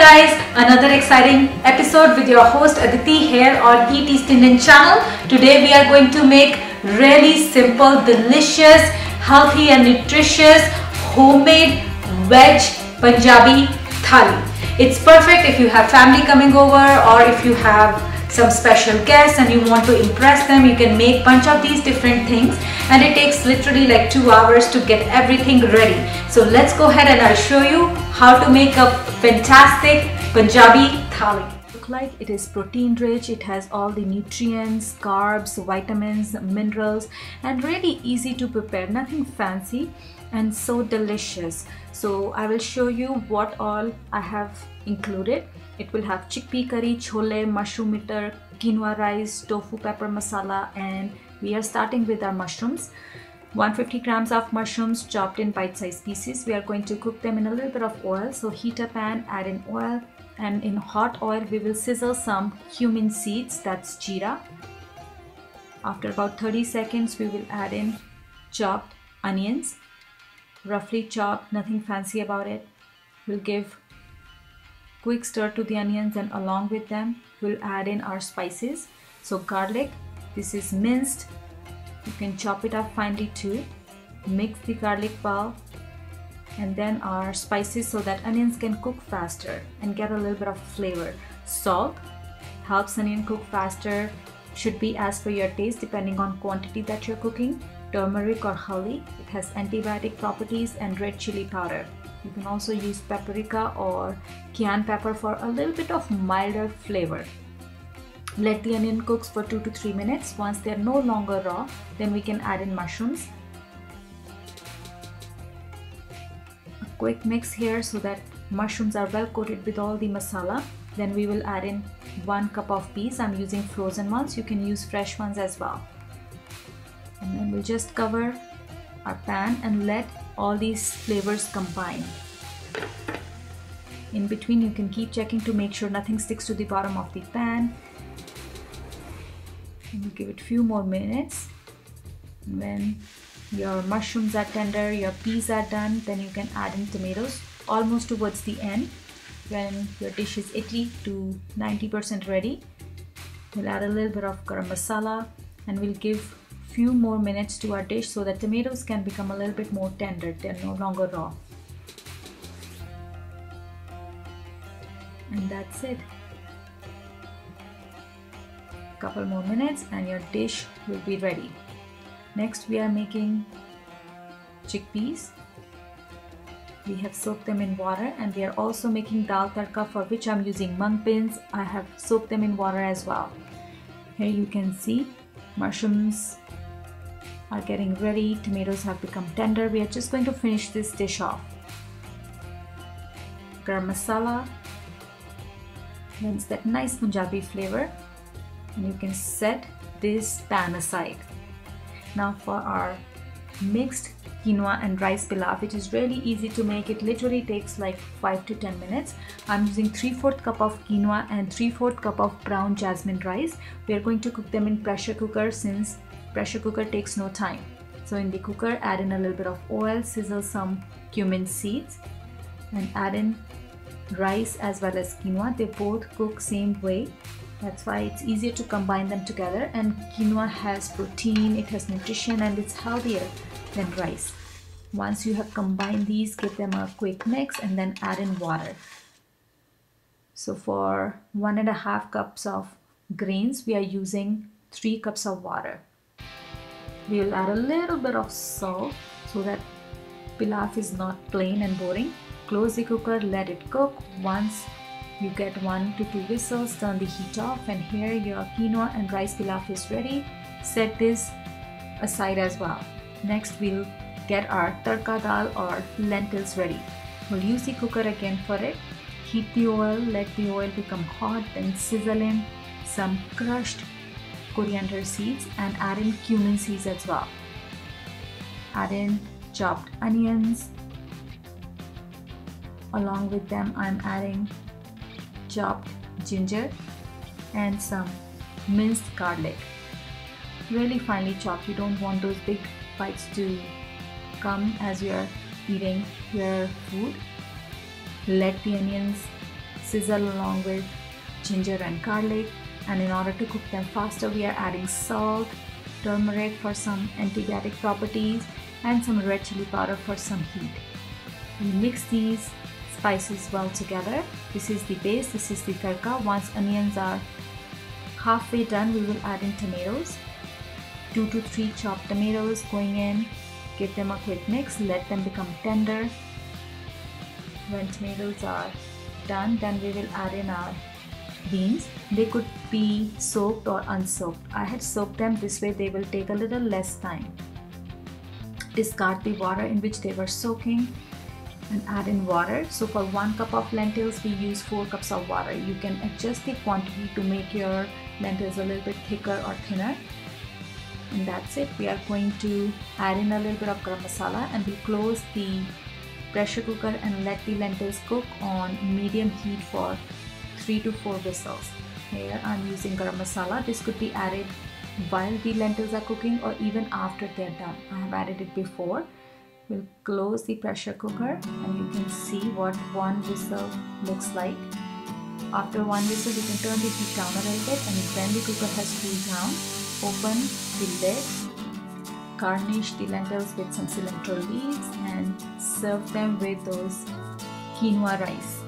guys, another exciting episode with your host Aditi here on Eat East Indian channel. Today we are going to make really simple, delicious, healthy and nutritious homemade Veg Punjabi Thali. It's perfect if you have family coming over or if you have some special guests and you want to impress them. You can make bunch of these different things and it takes literally like 2 hours to get everything ready. So let's go ahead and I'll show you how to make a fantastic Punjabi Thali. Look like it is protein rich, it has all the nutrients, carbs, vitamins, minerals, and really easy to prepare, nothing fancy and so delicious. So I will show you what all I have included. It will have chickpea curry, chole, mushroom meter, quinoa rice, tofu pepper masala, and we are starting with our mushrooms. 150 grams of mushrooms chopped in bite-sized pieces. We are going to cook them in a little bit of oil. So heat a pan, add in oil, and in hot oil we will sizzle some cumin seeds, that's jeera. After about 30 seconds we will add in chopped onions, roughly chopped, nothing fancy about it. We'll give quick stir to the onions and along with them we'll add in our spices. So garlic, this is minced, you can chop it up finely too. Mix the garlic well and then our spices so that onions can cook faster and get a little bit of flavor. Salt helps onion cook faster, should be as per your taste depending on quantity that you're cooking. Turmeric or haldi, it has antibiotic properties, and red chili powder. You can also use paprika or cayenne pepper for a little bit of milder flavor. Let the onion cook for 2 to 3 minutes. Once they are no longer raw, then we can add in mushrooms. A quick mix here so that mushrooms are well coated with all the masala. Then we will add in 1 cup of peas. I'm using frozen ones. You can use fresh ones as well. And then we'll just cover our pan and let all these flavors combine. In between you can keep checking to make sure nothing sticks to the bottom of the pan. And we'll give it a few more minutes. When your mushrooms are tender, your peas are done, then you can add in tomatoes almost towards the end. When your dish is 80 to 90% ready, we'll add a little bit of garam masala and we'll give few more minutes to our dish so that tomatoes can become a little bit more tender, they're no longer raw. And that's it. Couple more minutes and your dish will be ready. Next we are making chickpeas. We have soaked them in water and we are also making dal tadka, for which I'm using mung beans. I have soaked them in water as well. Here you can see mushrooms are getting ready, tomatoes have become tender. We are just going to finish this dish off. Garam masala lends that nice Punjabi flavor and you can set this pan aside. Now for our mixed quinoa and rice pilaf, which is really easy to make. It literally takes like 5 to 10 minutes. I'm using 3/4 cup of quinoa and 3/4 cup of brown jasmine rice. We are going to cook them in pressure cooker since pressure cooker takes no time. So in the cooker add in a little bit of oil, sizzle some cumin seeds and add in rice as well as quinoa. They both cook same way. That's why it's easier to combine them together, and quinoa has protein, it has nutrition and it's healthier than rice. Once you have combined these, give them a quick mix and then add in water. So for 1.5 cups of grains, we are using 3 cups of water. We will add a little bit of salt so that pilaf is not plain and boring. Close the cooker, let it cook. Once you get 1 to 2 whistles, turn the heat off, and here your quinoa and rice pilaf is ready. Set this aside as well. Next we'll get our tadka dal or lentils ready. We'll use the cooker again for it. Heat the oil, let the oil become hot, then sizzle in some crushed coriander seeds and add in cumin seeds as well. Add in chopped onions. Along with them I'm adding chopped ginger and some minced garlic. Really finely chopped, you don't want those big bites to come as you're eating your food. Let the onions sizzle along with ginger and garlic. And in order to cook them faster, we are adding salt, turmeric for some antibiotic properties, and some red chili powder for some heat. We mix these spices well together. This is the base, this is the tadka. Once onions are halfway done, we will add in tomatoes. 2 to 3 chopped tomatoes going in. Give them a quick mix, let them become tender. When tomatoes are done, then we will add in our beans. They could be soaked or unsoaked. I had soaked them, this way they will take a little less time. Discard the water in which they were soaking and add in water. So for 1 cup of lentils, we use 4 cups of water. You can adjust the quantity to make your lentils a little bit thicker or thinner. And that's it. We are going to add in a little bit of garam masala, and we close the pressure cooker and let the lentils cook on medium heat for 3 to 4 whistles. Here I'm using garam masala. This could be added while the lentils are cooking or even after they're done. I have added it before. We'll close the pressure cooker and you can see what 1 whistle looks like. After 1 whistle, you can turn the heat down a little bit, and when the cooker has cooled down, open the lid, garnish the lentils with some cilantro leaves, and serve them with those quinoa rice.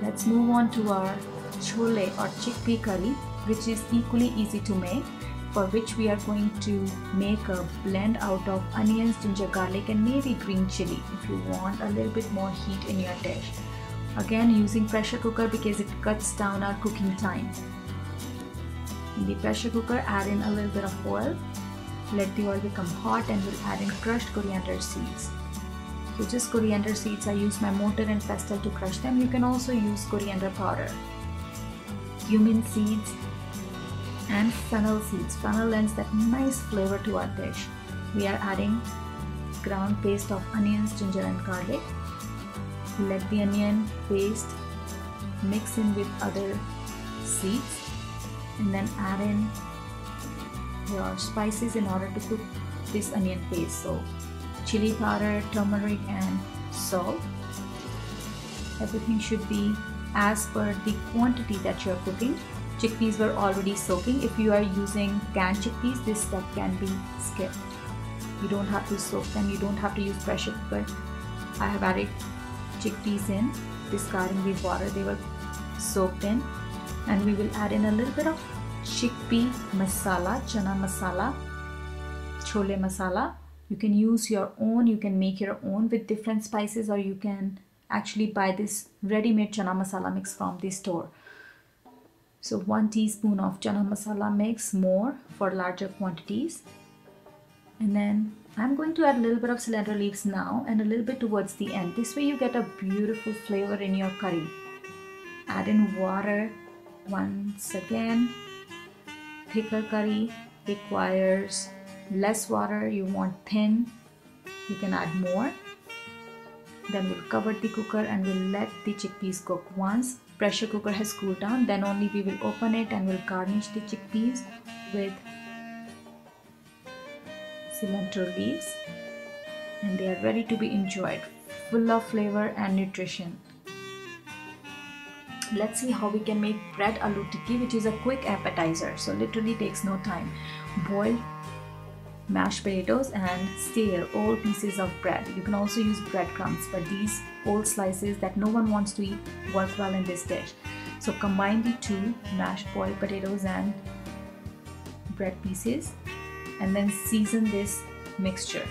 Let's move on to our chole or chickpea curry, which is equally easy to make, for which we are going to make a blend out of onions, ginger, garlic, and maybe green chili if you want a little bit more heat in your dish. Again, using pressure cooker because it cuts down our cooking time. In the pressure cooker, add in a little bit of oil. Let the oil become hot and we'll add in crushed coriander seeds. So just coriander seeds, I use my mortar and pestle to crush them. You can also use coriander powder. Cumin seeds and fennel seeds. Fennel lends that nice flavor to our dish. We are adding ground paste of onions, ginger and garlic. Let the onion paste mix in with other seeds, and then add in your spices in order to cook this onion paste. So chili powder, turmeric and salt. Everything should be as per the quantity that you are cooking. Chickpeas were already soaking. If you are using canned chickpeas, this step can be skipped. You don't have to soak them, you don't have to use pressure cooker. I have added chickpeas in, discarding the water they were soaked in, and we will add in a little bit of chickpea masala, chana masala, chole masala. You can use your own, you can make your own with different spices, or you can actually buy this ready-made chana masala mix from the store. So 1 teaspoon of chana masala mix, more for larger quantities. And then I'm going to add a little bit of cilantro leaves now and a little bit towards the end. This way you get a beautiful flavor in your curry. Add in water once again. Thicker curry requires less water. You want thin, you can add more. Then we'll cover the cooker and we'll let the chickpeas cook. Once pressure cooker has cooled down, then only we will open it and we'll garnish the chickpeas with cilantro leaves, and they are ready to be enjoyed, full of flavor and nutrition. Let's see how we can make bread aloo tikki, which is a quick appetizer, so literally takes no time. Boil mashed potatoes and stir all pieces of bread. You can also use breadcrumbs, but these old slices that no one wants to eat work well in this dish. So combine the 2 mashed boiled potatoes and bread pieces, and then season this mixture.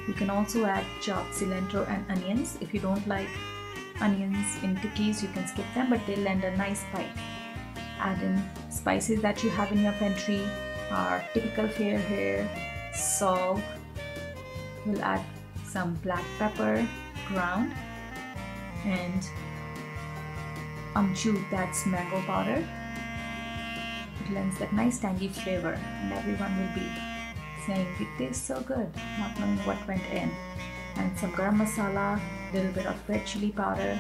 You can also add chopped cilantro and onions. If you don't like onions in tikkis, you can skip them, but they lend a nice bite. Add in spices that you have in your pantry, our typical fare here, salt. We'll add some black pepper ground and amchur, that's mango powder. It lends that nice tangy flavor, and everyone will be saying it tastes so good, not knowing what went in. And some garam masala, little bit of red chili powder,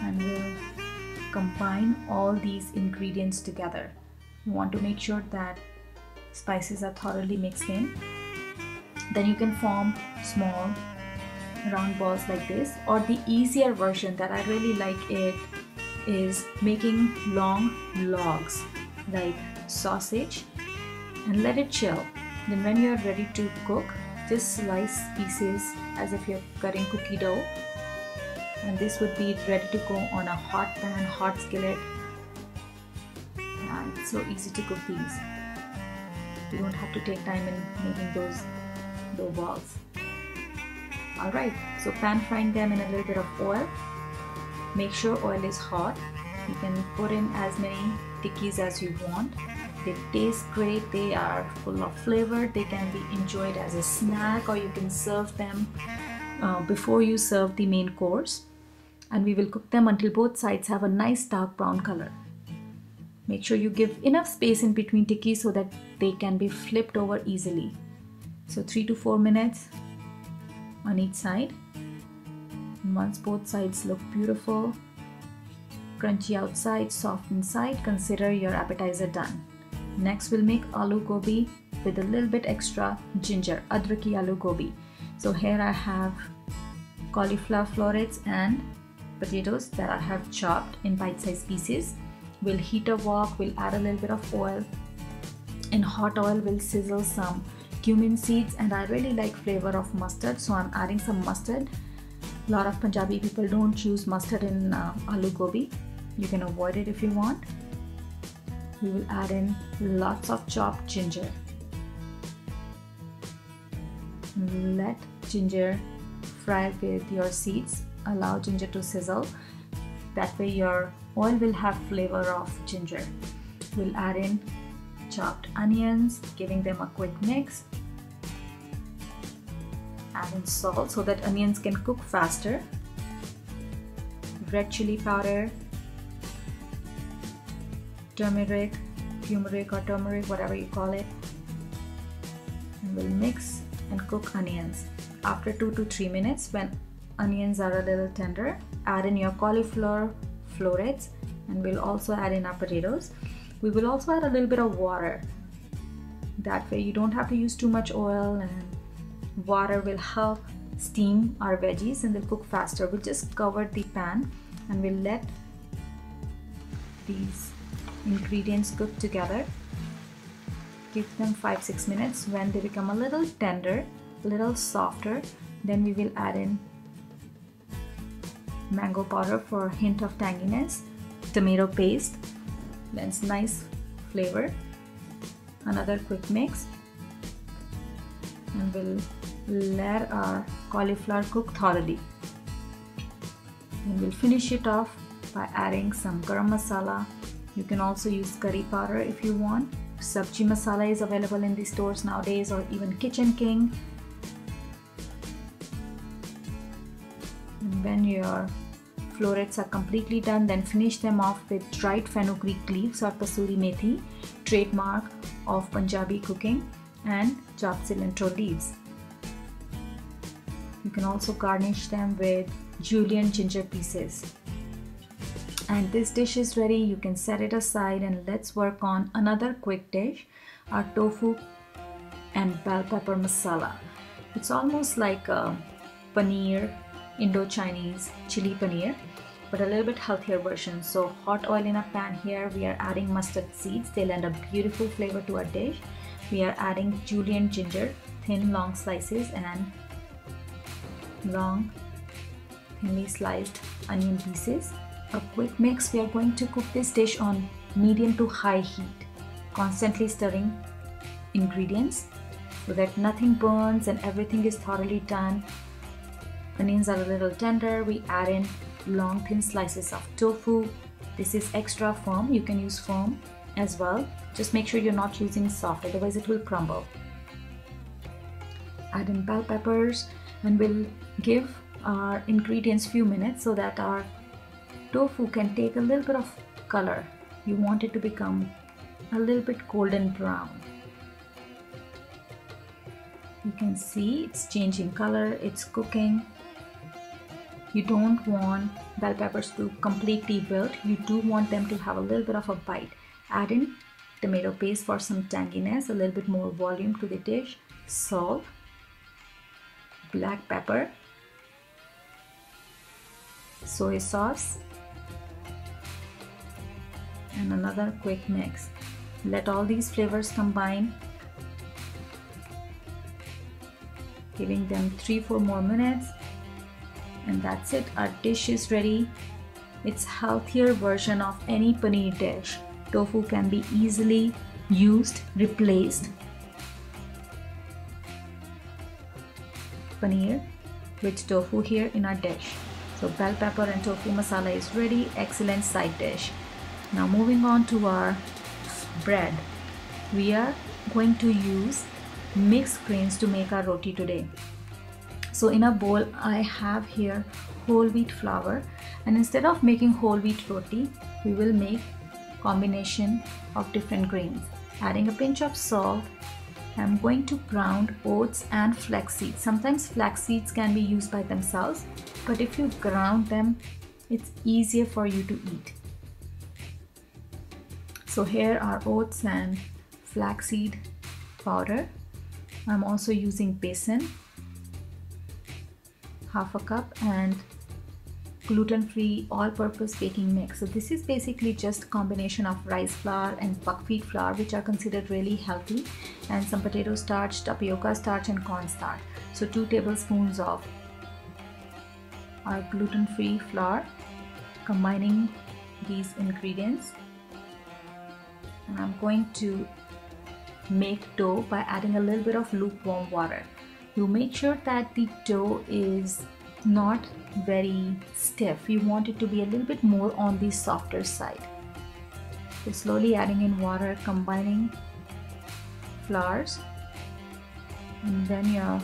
and we'll combine all these ingredients together. You want to make sure that spices are thoroughly mixed in. Then you can form small round balls like this, or the easier version that I really like it is making long logs like sausage and let it chill. Then when you're ready to cook, just slice pieces as if you're cutting cookie dough, and this would be ready to go on a hot pan, hot skillet. And it's so easy to cook these. You don't have to take time in making those dough balls. Alright, so pan frying them in a little bit of oil. Make sure oil is hot. You can put in as many tikkis as you want. They taste great, they are full of flavor, they can be enjoyed as a snack, or you can serve them before you serve the main course. And we will cook them until both sides have a nice dark brown color. Make sure you give enough space in between tikkis so that they can be flipped over easily. So 3 to 4 minutes on each side. And once both sides look beautiful, crunchy outside, soft inside, consider your appetizer done. Next we'll make aloo gobi with a little bit extra ginger, adraki aloo gobi. So here I have cauliflower florets and potatoes that I have chopped in bite-sized pieces. We'll heat a wok, we'll add a little bit of oil. In hot oil we'll sizzle some cumin seeds, and I really like flavor of mustard, so I'm adding some mustard. A lot of Punjabi people don't use mustard in aloo gobi. You can avoid it if you want. We will add in lots of chopped ginger. Let ginger fry with your seeds. Allow ginger to sizzle. That way your oil will have flavor of ginger. We'll add in chopped onions, giving them a quick mix. Add in salt so that onions can cook faster. Red chili powder, turmeric, or turmeric, whatever you call it. And we'll mix and cook onions. After 2 to 3 minutes, when onions are a little tender, add in your cauliflower florets, and we'll also add in our potatoes. We will also add a little bit of water. That way you don't have to use too much oil, and water will help steam our veggies and they'll cook faster. We'll just cover the pan and we'll let these ingredients cook together. Give them 5-6 minutes. When they become a little tender, a little softer, then we will add in mango powder for a hint of tanginess, tomato paste, lends nice flavor. Another quick mix, and we'll let our cauliflower cook thoroughly. And we'll finish it off by adding some garam masala. You can also use curry powder if you want. Sabji masala is available in the stores nowadays, or even Kitchen King. And when your florets are completely done, then finish them off with dried fenugreek leaves or kasuri methi, trademark of Punjabi cooking, and chopped cilantro leaves. You can also garnish them with julienne ginger pieces. And this dish is ready. You can set it aside, and let's work on another quick dish, our tofu and bell pepper masala. It's almost like a paneer, Indo-Chinese chili paneer, but a little bit healthier version. So hot oil in a pan. Here we are adding mustard seeds. They lend a beautiful flavor to our dish. We are adding julienne ginger, thin long slices, and long thinly sliced onion pieces. A quick mix. We are going to cook this dish on medium to high heat, constantly stirring ingredients so that nothing burns and everything is thoroughly done. Onions are a little tender. We add in long thin slices of tofu. This is extra firm. You can use firm as well. Just make sure you're not using soft, otherwise it will crumble. Add in bell peppers, and we'll give our ingredients few minutes so that our tofu can take a little bit of color. You want it to become a little bit golden brown. You can see it's changing color, it's cooking. You don't want bell peppers to completely wilt. You do want them to have a little bit of a bite. Add in tomato paste for some tanginess, a little bit more volume to the dish, salt, black pepper, soy sauce, and another quick mix. Let all these flavors combine, giving them 3-4 more minutes, and that's it. Our dish is ready. It's healthier version of any paneer dish. Tofu can be easily used, replaced paneer with tofu here in our dish. So bell pepper and tofu masala is ready. Excellent side dish. Now moving on to our bread. We are going to use mixed grains to make our roti today. So in a bowl I have here whole wheat flour, and instead of making whole wheat roti, we will make combination of different grains. Adding a pinch of salt, I'm going to ground oats and flax seeds. Sometimes flax seeds can be used by themselves, but if you ground them, it's easier for you to eat. So here are oats and flaxseed powder. I'm also using besan, half a cup, and gluten-free all-purpose baking mix. So this is basically just a combination of rice flour and buckwheat flour, which are considered really healthy, and some potato starch, tapioca starch, and corn starch. So 2 tablespoons of our gluten-free flour. Combining these ingredients, and I'm going to make dough by adding a little bit of lukewarm water. You make sure that the dough is not very stiff. You want it to be a little bit more on the softer side. So slowly adding in water, combining flours, and then your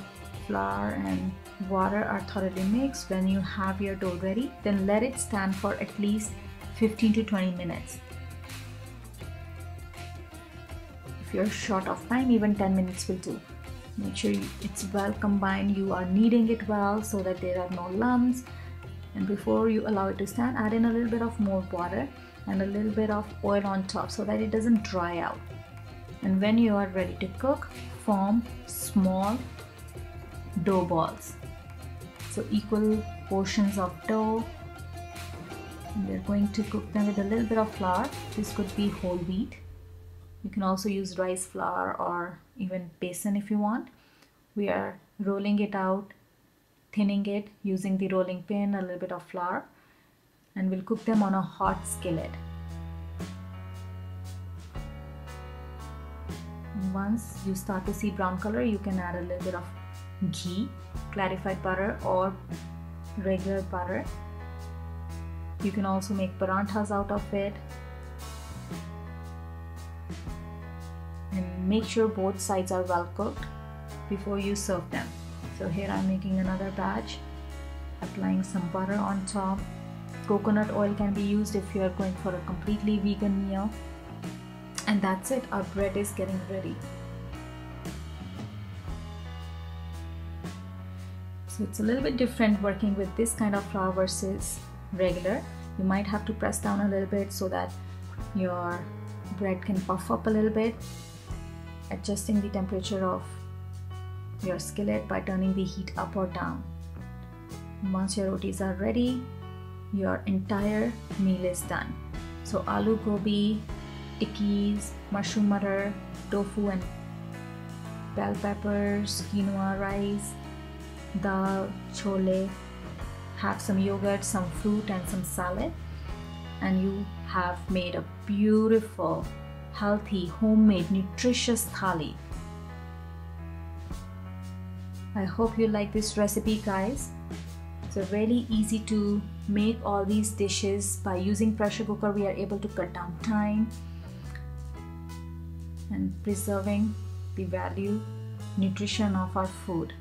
flour and water are thoroughly mixed. When you have your dough ready, then let it stand for at least 15 to 20 minutes. If you're short of time, even 10 minutes will do. Make sure it's well combined. You are kneading it well so that there are no lumps. And before you allow it to stand, add in a little bit of more water and a little bit of oil on top so that it doesn't dry out. And when you are ready to cook, form small dough balls. So equal portions of dough. And we're going to cook them with a little bit of flour. This could be whole wheat. You can also use rice flour or even besan if you want. We are rolling it out, thinning it using the rolling pin, a little bit of flour, and we'll cook them on a hot skillet. And once you start to see brown color, you can add a little bit of ghee, clarified butter, or regular butter. You can also make paranthas out of it. And make sure both sides are well cooked before you serve them. So here I'm making another batch, applying some butter on top. Coconut oil can be used if you are going for a completely vegan meal. And that's it, our bread is getting ready. So it's a little bit different working with this kind of flour versus regular. You might have to press down a little bit so that your bread can puff up a little bit. Adjusting the temperature of your skillet by turning the heat up or down. Once your rotis are ready, your entire meal is done. So aloo gobi, tikkis, mushroom butter, tofu and bell peppers, quinoa rice, dal, chole, have some yogurt, some fruit and some salad, and you have made a beautiful, healthy, homemade, nutritious thali. I hope you like this recipe, guys. It's really easy to make all these dishes. By using pressure cooker, we are able to cut down time and preserving the value, nutrition of our food.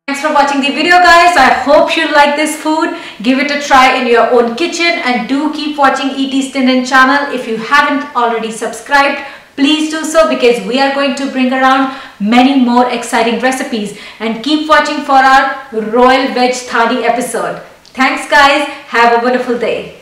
Thanks for watching the video, guys. I hope you like this food. Give it a try in your own kitchen, and do keep watching E.T.'s Tinian channel. If you haven't already subscribed, please do so, because we are going to bring around many more exciting recipes. And keep watching for our Royal Veg Thali episode. Thanks, guys. Have a wonderful day.